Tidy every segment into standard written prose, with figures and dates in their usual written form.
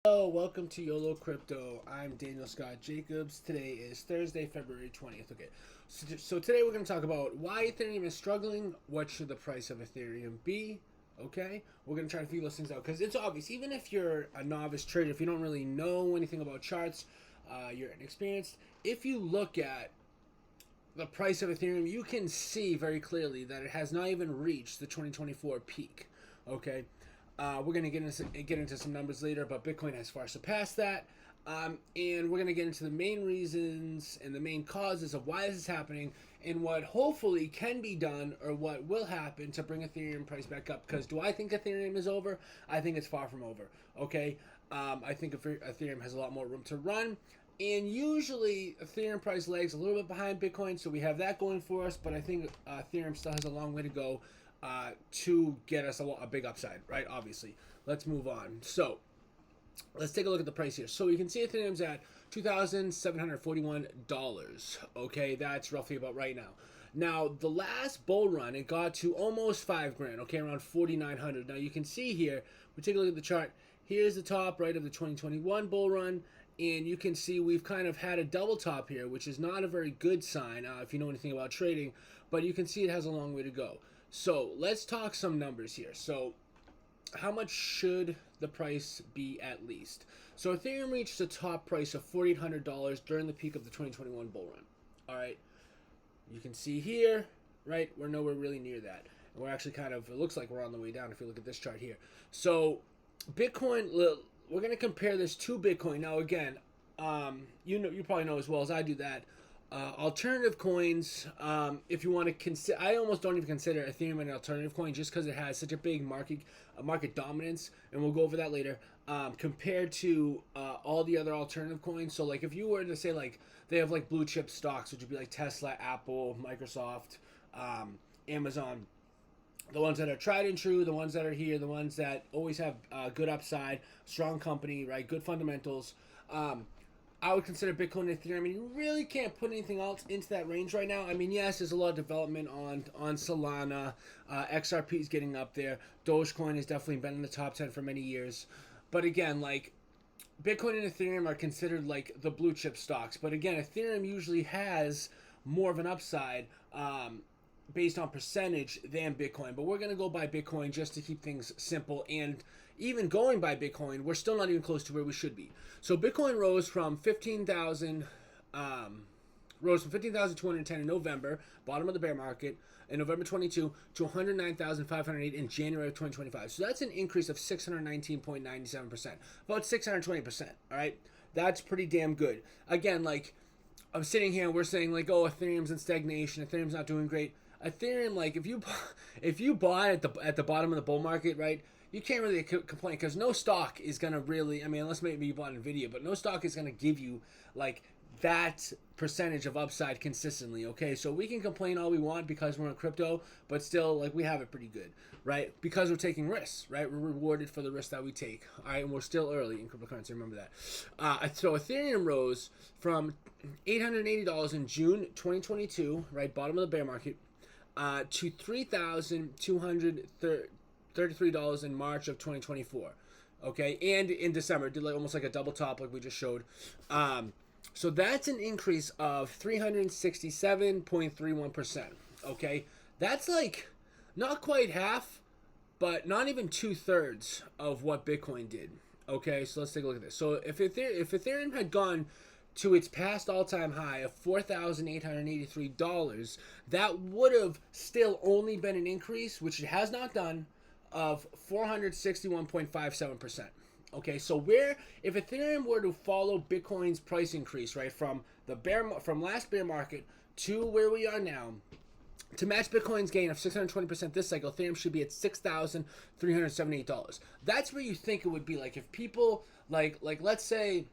Hello, welcome to YOLO Crypto. I'm Daniel Scott Jacobs. Today is Thursday, February 20th. Okay, so today we're going to talk about why Ethereum is struggling. What should the price of Ethereum be? Okay, we're going to try to figure those things out because it's obvious. Even if you're a novice trader, if you don't really know anything about charts, you're inexperienced. If you look at the price of Ethereum, you can see very clearly that it has not even reached the 2024 peak. Okay, we're going to get into some numbers later, but Bitcoin has far surpassed that. And we're going to get into the main reasons and the main causes of why this is happening and what hopefully can be done or what will happen to bring Ethereum price back up. Because do I think Ethereum is over? I think it's far from over. Okay, I think Ethereum has a lot more room to run. And usually Ethereum price lags a little bit behind Bitcoin, so we have that going for us. But I think Ethereum still has a long way to go to get us a big upside, right? Obviously. Let's move on. So let's take a look at the price here. So you can see Ethereum's at $2,741. Okay, that's roughly about right now. Now, the last bull run, it got to almost 5 grand, okay, around 4,900. Now, you can see here, we take a look at the chart. Here's the top right of the 2021 bull run, and you can see we've kind of had a double top here, which is not a very good sign if you know anything about trading, but you can see it has a long way to go. So let's talk some numbers here. So how much should the price be at least? So Ethereum reached a top price of $4,800 during the peak of the 2021 bull run. All right, you can see here, right, we're nowhere really near that. And we're actually kind of, it looks like we're on the way down if you look at this chart here. So Bitcoin, we're going to compare this to Bitcoin. Now again, you probably know as well as I do that alternative coins, if you want to consider, I almost don't even consider Ethereum an alternative coin just because it has such a big market dominance, and we'll go over that later, compared to all the other alternative coins. So like if you were to say like they have like blue chip stocks, which would be like Tesla, Apple, Microsoft, Amazon, the ones that are tried and true, the ones that are here, the ones that always have good upside, strong company, right, good fundamentals. I would consider Bitcoin and Ethereum, and you really can't put anything else into that range right now. I mean, yes, there's a lot of development on Solana. XRP is getting up there. Dogecoin has definitely been in the top 10 for many years. But again, like, Bitcoin and Ethereum are considered like the blue chip stocks. But again, Ethereum usually has more of an upside based on percentage than Bitcoin. But we're going to go by Bitcoin just to keep things simple. And even going by Bitcoin, we're still not even close to where we should be. So Bitcoin rose from 15,210 in November, bottom of the bear market, in November 22 to 109,508 in January of 2025. So that's an increase of 619.97%, about 620%. All right, that's pretty damn good. Again, like I'm sitting here and we're saying like, oh, Ethereum's in stagnation, Ethereum's not doing great. Ethereum, like if you bought at the bottom of the bull market, right? You can't really complain because no stock is gonna really. I mean, unless maybe you bought Nvidia, but no stock is gonna give you like that percentage of upside consistently. Okay, so we can complain all we want because we're in crypto, but still, like we have it pretty good, right? Because we're taking risks, right? We're rewarded for the risk that we take. All right, and we're still early in cryptocurrency. Remember that. So Ethereum rose from $880 in June 2022, right, bottom of the bear market, to $3,233 in March of 2024. Okay, and in December did like almost like a double top like we just showed. So that's an increase of 367.31%. Okay, that's like not quite half, but not even 2/3 of what Bitcoin did. Okay, so let's take a look at this. So if Ethereum had gone to its past all-time high of $4,883, that would have still only been an increase, which it has not done, of 461.57%. Okay, so if Ethereum were to follow Bitcoin's price increase, right, from last bear market to where we are now, to match Bitcoin's gain of 620% this cycle, Ethereum should be at $6,378. That's where you think it would be. Like if people like let's say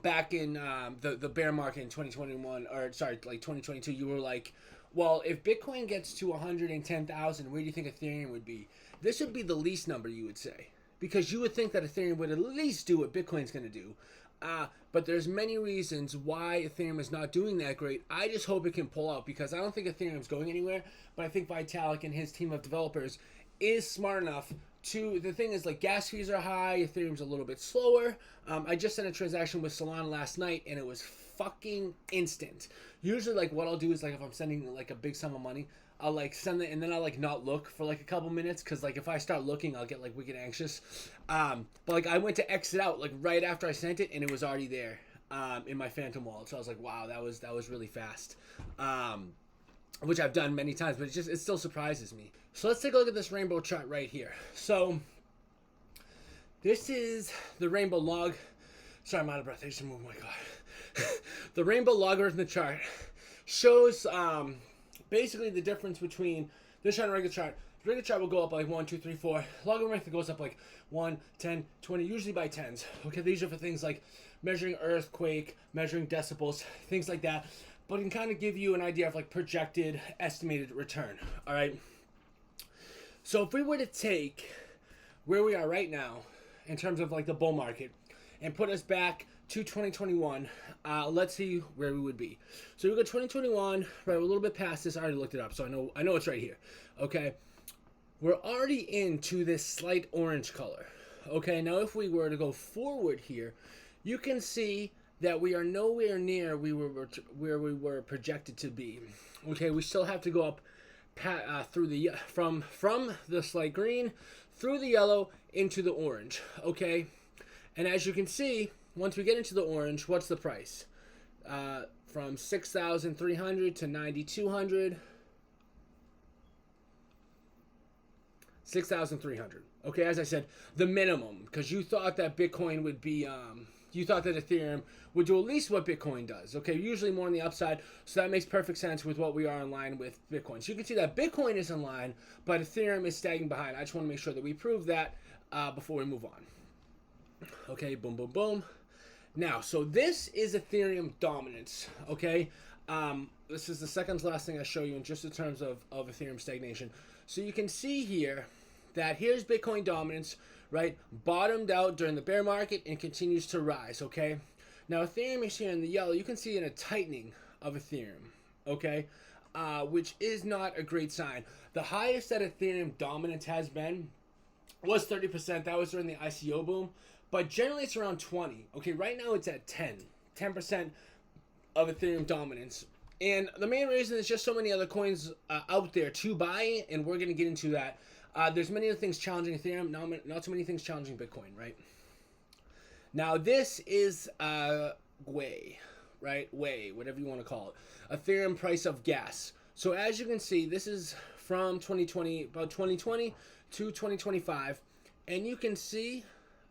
back in the bear market in 2021, or sorry, like 2022, you were like, well, if Bitcoin gets to 110,000, where do you think Ethereum would be? This would be the least number you would say, because you would think that Ethereum would at least do what Bitcoin's going to do. But there's many reasons why Ethereum is not doing that great. I just hope it can pull out, because I don't think Ethereum's going anywhere, but I think Vitalik and his team of developers is smart enough the thing is, like, gas fees are high, Ethereum's a little bit slower. I just sent a transaction with Solana last night, and it was fucking instant. Usually, like, what I'll do is, like, if I'm sending, like, a big sum of money, I'll, like, send it, and then I'll, like, not look for, like, a couple minutes, because, like, if I start looking, I'll get, like, wicked anxious. But, like, I went to exit out, like, right after I sent it, and it was already there in my Phantom wallet. So I was like, wow, that was really fast. Which I've done many times, but it still surprises me. So let's take a look at this rainbow chart right here. So this is the rainbow log. Sorry, I'm out of breath. I just moved. My God. The rainbow logarithmic chart shows basically the difference between this chart and regular chart. The regular chart will go up like 1, 2, 3, 4. Logarithmic goes up like 1, 10, 20, usually by tens. Okay, these are for things like measuring earthquake, measuring decibels, things like that. But it can kind of give you an idea of like projected, estimated return. All right. So if we were to take where we are right now in terms of like the bull market and put us back to 2021, let's see where we would be. So we go 2021, right? We're a little bit past this. I already looked it up, so I know it's right here. Okay. We're already into this slight orange color. Okay. Now if we were to go forward here, you can see that we are nowhere near where we were projected to be. Okay, we still have to go up through the from the slight green through the yellow into the orange. Okay, and as you can see, once we get into the orange, what's the price? From 6,300 to 9,200. 6,300. Okay, as I said, the minimum, because you thought that Bitcoin would be you thought that Ethereum would do at least what Bitcoin does. Okay, usually more on the upside, so that makes perfect sense with what we are in line with Bitcoin. So you can see that Bitcoin is in line, but Ethereum is sagging behind. I just want to make sure that we prove that before we move on. Okay, boom, boom, boom. Now, so this is Ethereum dominance, okay? This is the second to last thing I show you in just in terms of Ethereum stagnation. So you can see here that here's Bitcoin dominance, right? Bottomed out during the bear market and continues to rise, okay? Now, Ethereum is here in the yellow. You can see in a tightening of Ethereum, okay? Which is not a great sign. The highest that Ethereum dominance has been was 30%. That was during the ICO boom. But generally, it's around 20. Okay, right now it's at 10% of Ethereum dominance. And the main reason is just so many other coins out there to buy, and we're going to get into that. There's many other things challenging Ethereum, not so many things challenging Bitcoin, right? Now, this is Gwei, right? Wei, whatever you want to call it. Ethereum price of gas. So as you can see, this is from 2020, about 2020 to 2025. And you can see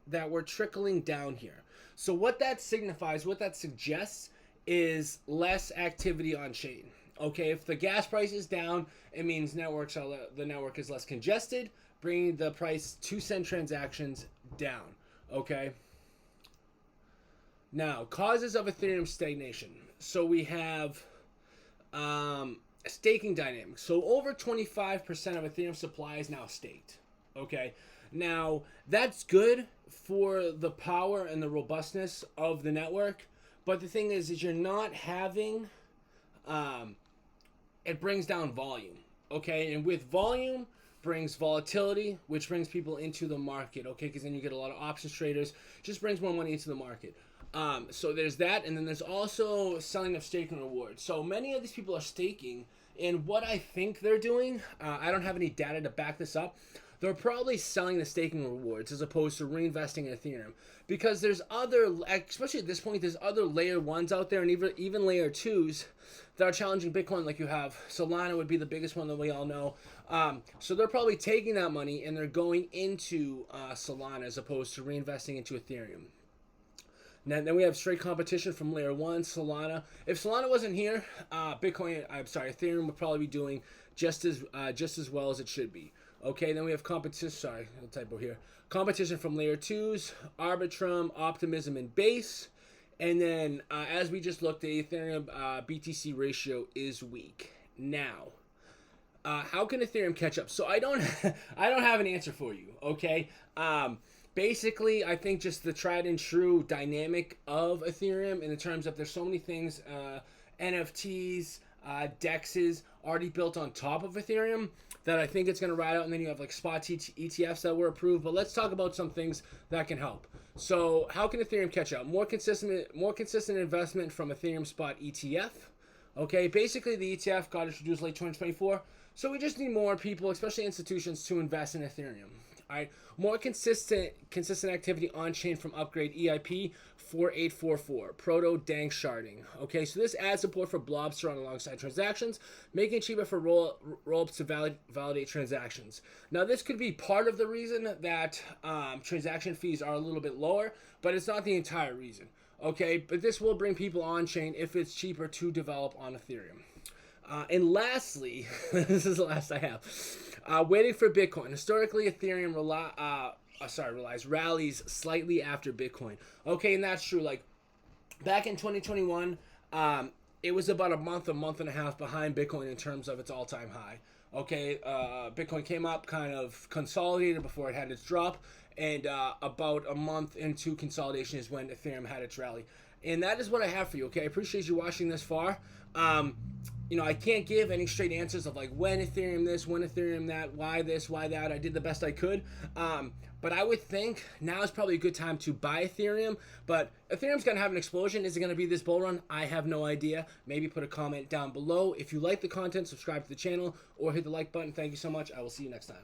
that we're trickling down here. So what that signifies, what that suggests is less activity on chain. Okay, if the gas price is down, it means the network is less congested, bringing the price 2-cent transactions down. Okay. Now, causes of Ethereum stagnation. So we have staking dynamics. So over 25% of Ethereum supply is now staked. Okay. Now, that's good for the power and the robustness of the network. But the thing is you're not having, it brings down volume, okay? And with volume brings volatility, which brings people into the market, okay? Because then you get a lot of options traders, just brings more money into the market. So there's that, and then there's also selling of staking rewards. So many of these people are staking, and what I think they're doing, I don't have any data to back this up, they're probably selling the staking rewards as opposed to reinvesting in Ethereum. Because there's other, especially at this point, there's other layer 1s out there and even layer 2s that are challenging Bitcoin. Like you have Solana would be the biggest one that we all know. So they're probably taking that money and they're going into Solana as opposed to reinvesting into Ethereum. Now, then we have straight competition from layer 1, Solana. If Solana wasn't here, Ethereum would probably be doing just as well as it should be. Okay, then we have competition, sorry, a typo here. Competition from layer 2s, Arbitrum, Optimism, and Base. And then, as we just looked, the Ethereum BTC ratio is weak. Now, how can Ethereum catch up? So I don't have an answer for you, okay? Basically, I think just the tried and true dynamic of Ethereum in the terms of there's so many things, NFTs, DEXs already built on top of Ethereum that I think it's going to ride out, and then you have like spot ETFs that were approved. But let's talk about some things that can help. So how can Ethereum catch up? More consistent investment from Ethereum spot ETF. Okay, basically the ETF got introduced late 2024, so we just need more people, especially institutions, to invest in Ethereum. All right, more consistent activity on chain from upgrade EIP 4844 proto dank sharding. Okay, so this adds support for blobs to run alongside transactions, making it cheaper for rollups to validate transactions. Now, this could be part of the reason that transaction fees are a little bit lower, but it's not the entire reason. Okay, but this will bring people on chain if it's cheaper to develop on Ethereum. And lastly, this is the last I have. Waiting for Bitcoin. Historically, Ethereum rallies slightly after Bitcoin. Okay, and that's true. Like back in 2021, it was about a month and a half behind Bitcoin in terms of its all-time high. Okay, Bitcoin came up, kind of consolidated before it had its drop, and about a month into consolidation is when Ethereum had its rally. And that is what I have for you. Okay, I appreciate you watching this far. I can't give any straight answers of like when Ethereum this, when Ethereum that, why this, why that. I did the best I could. But I would think now is probably a good time to buy Ethereum. But Ethereum's going to have an explosion. Is it going to be this bull run? I have no idea. Maybe put a comment down below. If you like the content, subscribe to the channel or hit the like button. Thank you so much. I will see you next time.